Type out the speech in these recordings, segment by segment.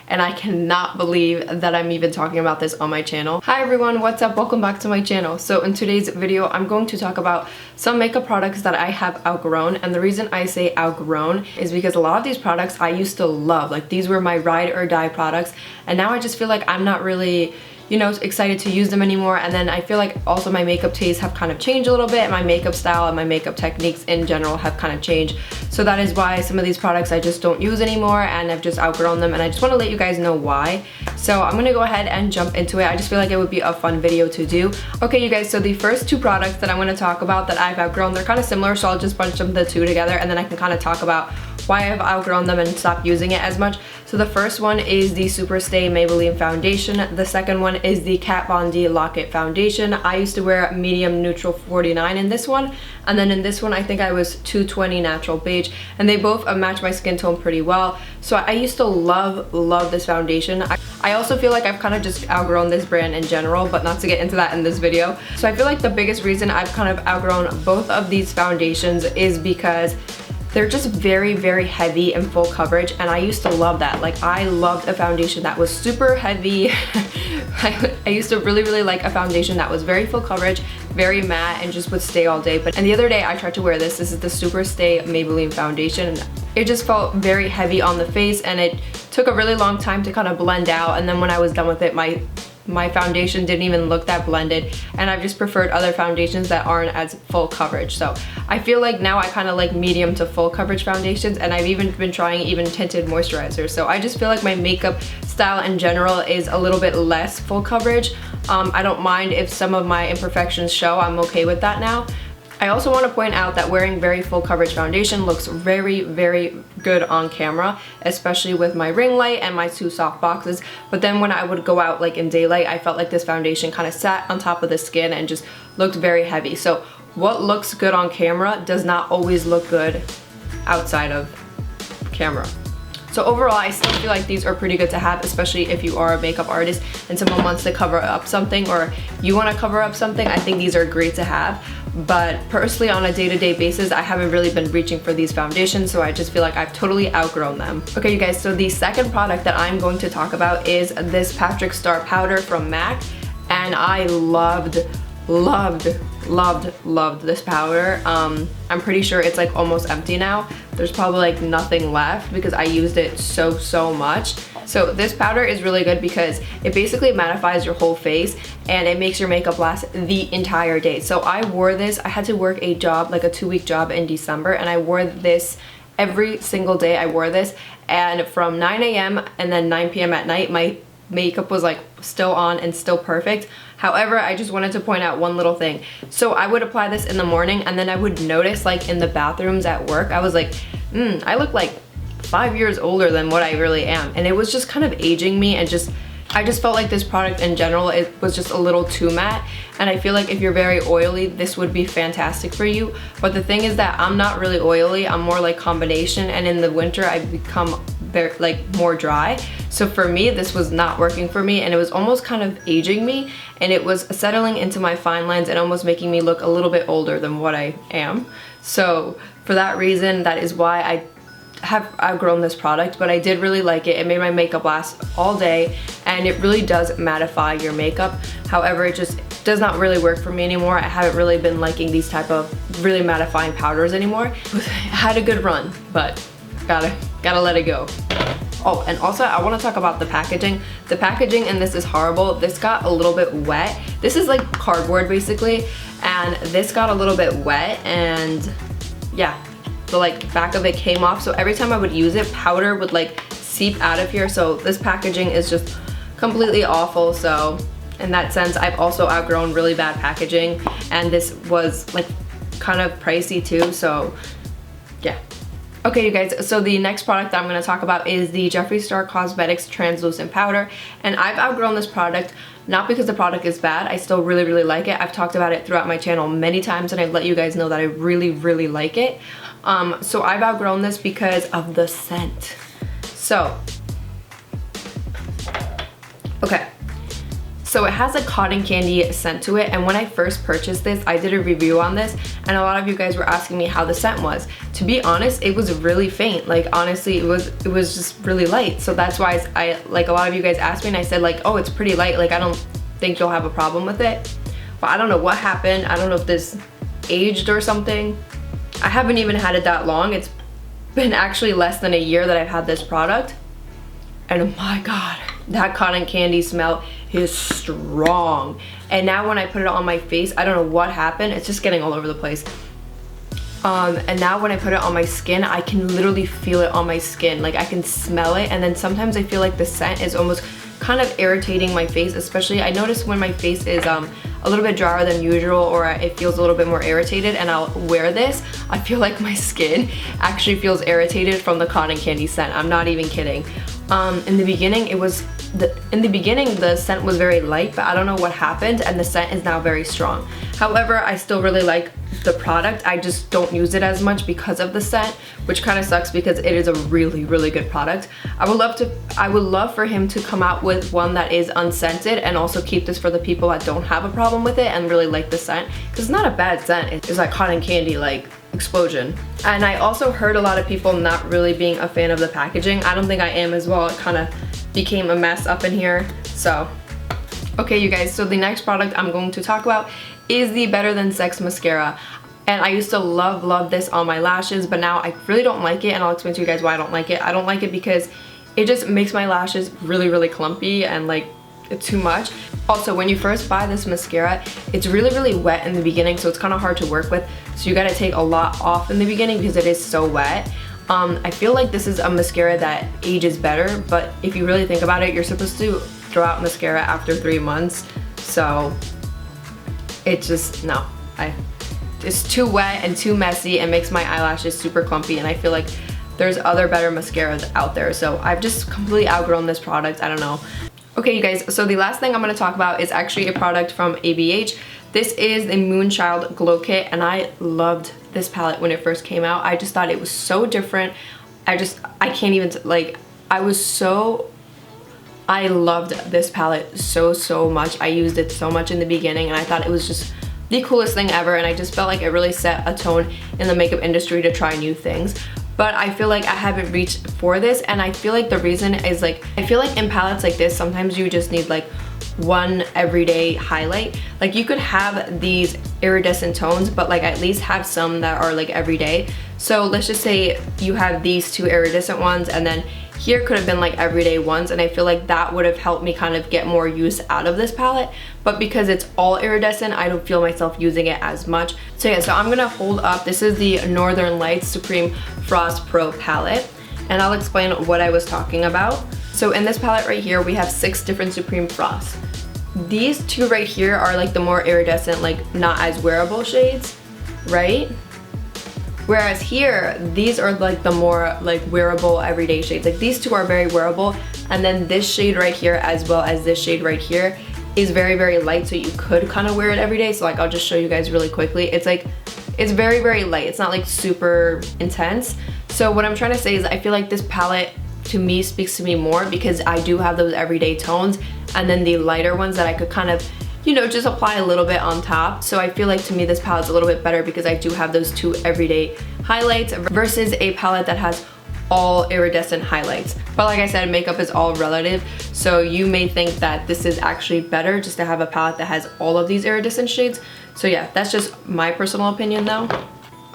and I cannot believe that I'm even talking about this on my channel. Hi everyone, what's up? Welcome back to my channel. So in today's video, I'm going to talk about some makeup products that I have outgrown, and the reason I say outgrown is because a lot of these products I used to love. Like, these were my ride or die products, and now I just feel like I'm not really, you know, excited to use them anymore. And then I feel like also my makeup tastes have kind of changed a little bit. My makeup style and my makeup techniques in general have kind of changed. So that is why some of these products I just don't use anymore, and I've just outgrown them, and I just want to let you guys know why. So I'm gonna go ahead and jump into it. I just feel like it would be a fun video to do. Okay, you guys, so the first two products that I'm gonna talk about that I've outgrown, they're kind of similar, so I'll just bunch them the two together, and then I can kind of talk about why I've outgrown them and stopped using it as much. So the first one is the Superstay Maybelline foundation. The second one is the Kat Von D Lock-It foundation. I used to wear medium neutral 49 in this one, and then in this one I think I was 220 natural beige, and they both match my skin tone pretty well. So I used to love this foundation. I also feel like I've kind of just outgrown this brand in general, but not to get into that in this video. So I feel like the biggest reason I've kind of outgrown both of these foundations is because they're just very heavy and full coverage, and I used to love that. Like, I loved a foundation that was super heavy. I used to really like a foundation that was very full coverage, very matte, and just would stay all day. And the other day I tried to wear this. This is the Superstay Maybelline foundation. It just felt very heavy on the face, and it took a really long time to kind of blend out. And then when I was done with it, my foundation didn't even look that blended, and I've just preferred other foundations that aren't as full coverage. So I feel like now I kind of like medium to full coverage foundations, and I've even been trying even tinted moisturizers. So I just feel like my makeup style in general is a little bit less full coverage. I don't mind if some of my imperfections show. I'm okay with that now. I also want to point out that wearing very full coverage foundation looks very good on camera, especially with my ring light and my two soft boxes. But then when I would go out like in daylight, I felt like this foundation kind of sat on top of the skin and just looked very heavy. So what looks good on camera does not always look good outside of camera. So overall, I still feel like these are pretty good to have, especially if you are a makeup artist and someone wants to cover up something, or you want to cover up something. I think these are great to have. But personally, on a day-to-day basis, I haven't really been reaching for these foundations, so I just feel like I've totally outgrown them. Okay, you guys, so the second product that I'm going to talk about is this Patrick Star powder from MAC, and I loved this powder. I'm pretty sure it's like almost empty now. There's probably like nothing left because I used it so much. So this powder is really good because it basically mattifies your whole face, and it makes your makeup last the entire day. So I wore this, I had to work a job, like a 2-week job in December, and I wore this every single day. I wore this, and from 9 a.m. and then 9 p.m. at night, my makeup was like still on and still perfect. However, I just wanted to point out one little thing. So I would apply this in the morning, and then I would notice, like in the bathrooms at work, I was like, I look like 5 years older than what I really am. And it was just kind of aging me, and I just felt like this product in general, it was just a little too matte. And I feel like if you're very oily, this would be fantastic for you. But the thing is that I'm not really oily, I'm more like combination, and in the winter I become very, like, more dry. So for me, this was not working for me, and it was almost kind of aging me, and it was settling into my fine lines and almost making me look a little bit older than what I am. So for that reason, that is why I have outgrown this product. But I did really like it. It made my makeup last all day, and it really does mattify your makeup. However, it just does not really work for me anymore. I haven't really been liking these type of really mattifying powders anymore. It had a good run, but gotta let it go. Oh, and also I want to talk about the packaging. The packaging in this is horrible. This got a little bit wet. This is like cardboard basically, and this got a little bit wet, and yeah, the like back of it came off. So every time I would use it, powder would like seep out of here. So this packaging is just completely awful. So in that sense, I've also outgrown really bad packaging, and this was like kind of pricey too. So yeah. Okay, you guys, so the next product that I'm going to talk about is the Jeffree Star Cosmetics Translucent Powder, and I've outgrown this product not because the product is bad. I still really like it. I've talked about it throughout my channel many times, and I've let you guys know that I really like it. So I've outgrown this because of the scent. So, okay. So it has a cotton candy scent to it, and when I first purchased this, I did a review on this, and a lot of you guys were asking me how the scent was. To be honest, it was really faint. Like honestly, it was just really light. So that's why I like, a lot of you guys asked me and I said like, oh, it's pretty light. Like I don't think you'll have a problem with it. But I don't know what happened. I don't know if this aged or something. I haven't even had it that long. It's been actually less than a year that I've had this product. And oh my God, that cotton candy smell is strong. And now when I put it on my face, I don't know what happened. It's just getting all over the place. And now when I put it on my skin, I can literally feel it on my skin. Like I can smell it. And then sometimes I feel like the scent is almost kind of irritating my face, especially I notice when my face is a little bit drier than usual, or it feels a little bit more irritated, and I'll wear this, I feel like my skin actually feels irritated from the cotton candy scent. I'm not even kidding. In the beginning the scent was very light, but I don't know what happened, and the scent is now very strong. However, I still really like the product. I just don't use it as much because of the scent, which kind of sucks because it is a really, really good product. I would love for him to come out with one that is unscented, and also keep this for the people that don't have a problem with it and really like the scent, because it's not a bad scent. It's like cotton candy, like explosion. And I also heard a lot of people not really being a fan of the packaging. I don't think I am as well. It kind of became a mess up in here. So okay, you guys, so the next product I'm going to talk about is the Better Than Sex mascara. And I used to love this on my lashes, but now I really don't like it, and I'll explain to you guys why I don't like it. I don't like it because it just makes my lashes really, really clumpy and like too much. Also, when you first buy this mascara, it's really, really wet in the beginning, so it's kind of hard to work with. So you gotta take a lot off in the beginning because it is so wet. I feel like this is a mascara that ages better, but if you really think about it, you're supposed to throw out mascara after 3 months. So it's just, no. It's too wet and too messy and makes my eyelashes super clumpy, and I feel like there's other better mascaras out there. So I've just completely outgrown this product. I don't know. Okay, you guys, so the last thing I'm going to talk about is actually a product from ABH. This is the Moonchild Glow Kit, and I loved this palette when it first came out. I just thought it was so different. I can't even, like, I loved this palette so much. I used it so much in the beginning, and I thought it was just the coolest thing ever, and I just felt like it really set a tone in the makeup industry to try new things. But I feel like I haven't reached for this, and I feel like the reason is like, I feel like in palettes like this, sometimes you just need like one everyday highlight. Like you could have these iridescent tones, but like at least have some that are like everyday. So let's just say you have these two iridescent ones, and then here could have been like everyday ones, and I feel like that would have helped me kind of get more use out of this palette. But because it's all iridescent, I don't feel myself using it as much. So yeah, so I'm gonna hold up, this is the Northern Lights Supreme Frost Pro palette, and I'll explain what I was talking about. So in this palette right here, we have 6 different Supreme Frosts. These 2 right here are like the more iridescent, like not as wearable shades, right? Whereas here, these are like the more like wearable everyday shades. Like these 2 are very wearable, and then this shade right here as well as this shade right here is very light, so you could kind of wear it every day. So like I'll just show you guys really quickly. It's like, it's very light. It's not like super intense. So what I'm trying to say is I feel like this palette to me speaks to me more because I do have those everyday tones, and then the lighter ones that I could kind of, you know, just apply a little bit on top. So I feel like to me this palette's a little bit better because I do have those 2 everyday highlights versus a palette that has all iridescent highlights. But like I said, makeup is all relative, so you may think that this is actually better just to have a palette that has all of these iridescent shades. So yeah, that's just my personal opinion though.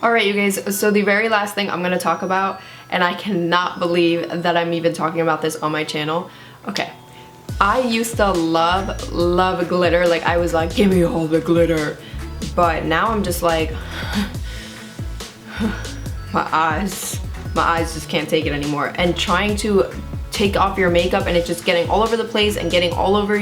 Alright you guys, so the very last thing I'm gonna talk about, and I cannot believe that I'm even talking about this on my channel. Okay, I used to love glitter. Like I was like, give me all the glitter. But now I'm just like, my eyes just can't take it anymore. And trying to take off your makeup and it's just getting all over the place and getting all over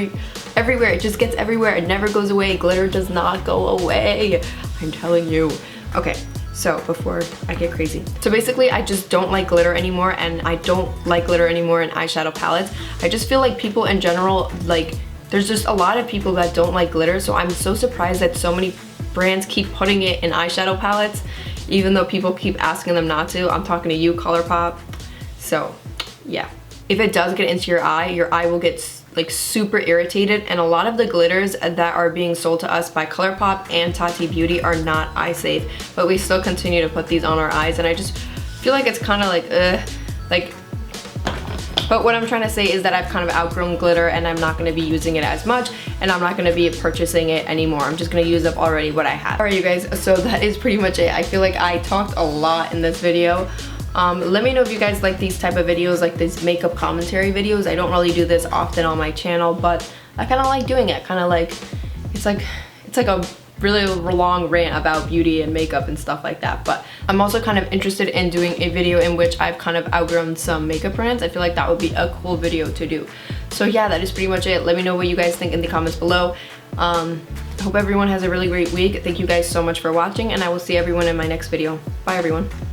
everywhere. It just gets everywhere. It never goes away. Glitter does not go away. I'm telling you. Okay. So before I get crazy. So basically I just don't like glitter anymore, and I don't like glitter anymore in eyeshadow palettes. I just feel like people in general, like there's just a lot of people that don't like glitter, so I'm so surprised that so many brands keep putting it in eyeshadow palettes even though people keep asking them not to. I'm talking to you, ColourPop. So yeah. if it does get into your eye will get like super irritated, and a lot of the glitters that are being sold to us by ColourPop and Tati Beauty are not eye safe, but we still continue to put these on our eyes, and I just feel like it's kind of like but what I'm trying to say is that I've kind of outgrown glitter, and I'm not going to be using it as much, and I'm not going to be purchasing it anymore. I'm just going to use up already what I have. Alright you guys, so that is pretty much it. I feel like I talked a lot in this video. Let me know if you guys like these type of videos, like these makeup commentary videos. I don't really do this often on my channel, but I kind of like doing it. Kind of like, it's like a really long rant about beauty and makeup and stuff like that. But I'm also kind of interested in doing a video in which I've kind of outgrown some makeup brands. I feel like that would be a cool video to do. So yeah, that is pretty much it. Let me know what you guys think in the comments below. I hope everyone has a really great week. Thank you guys so much for watching, and I will see everyone in my next video. Bye everyone.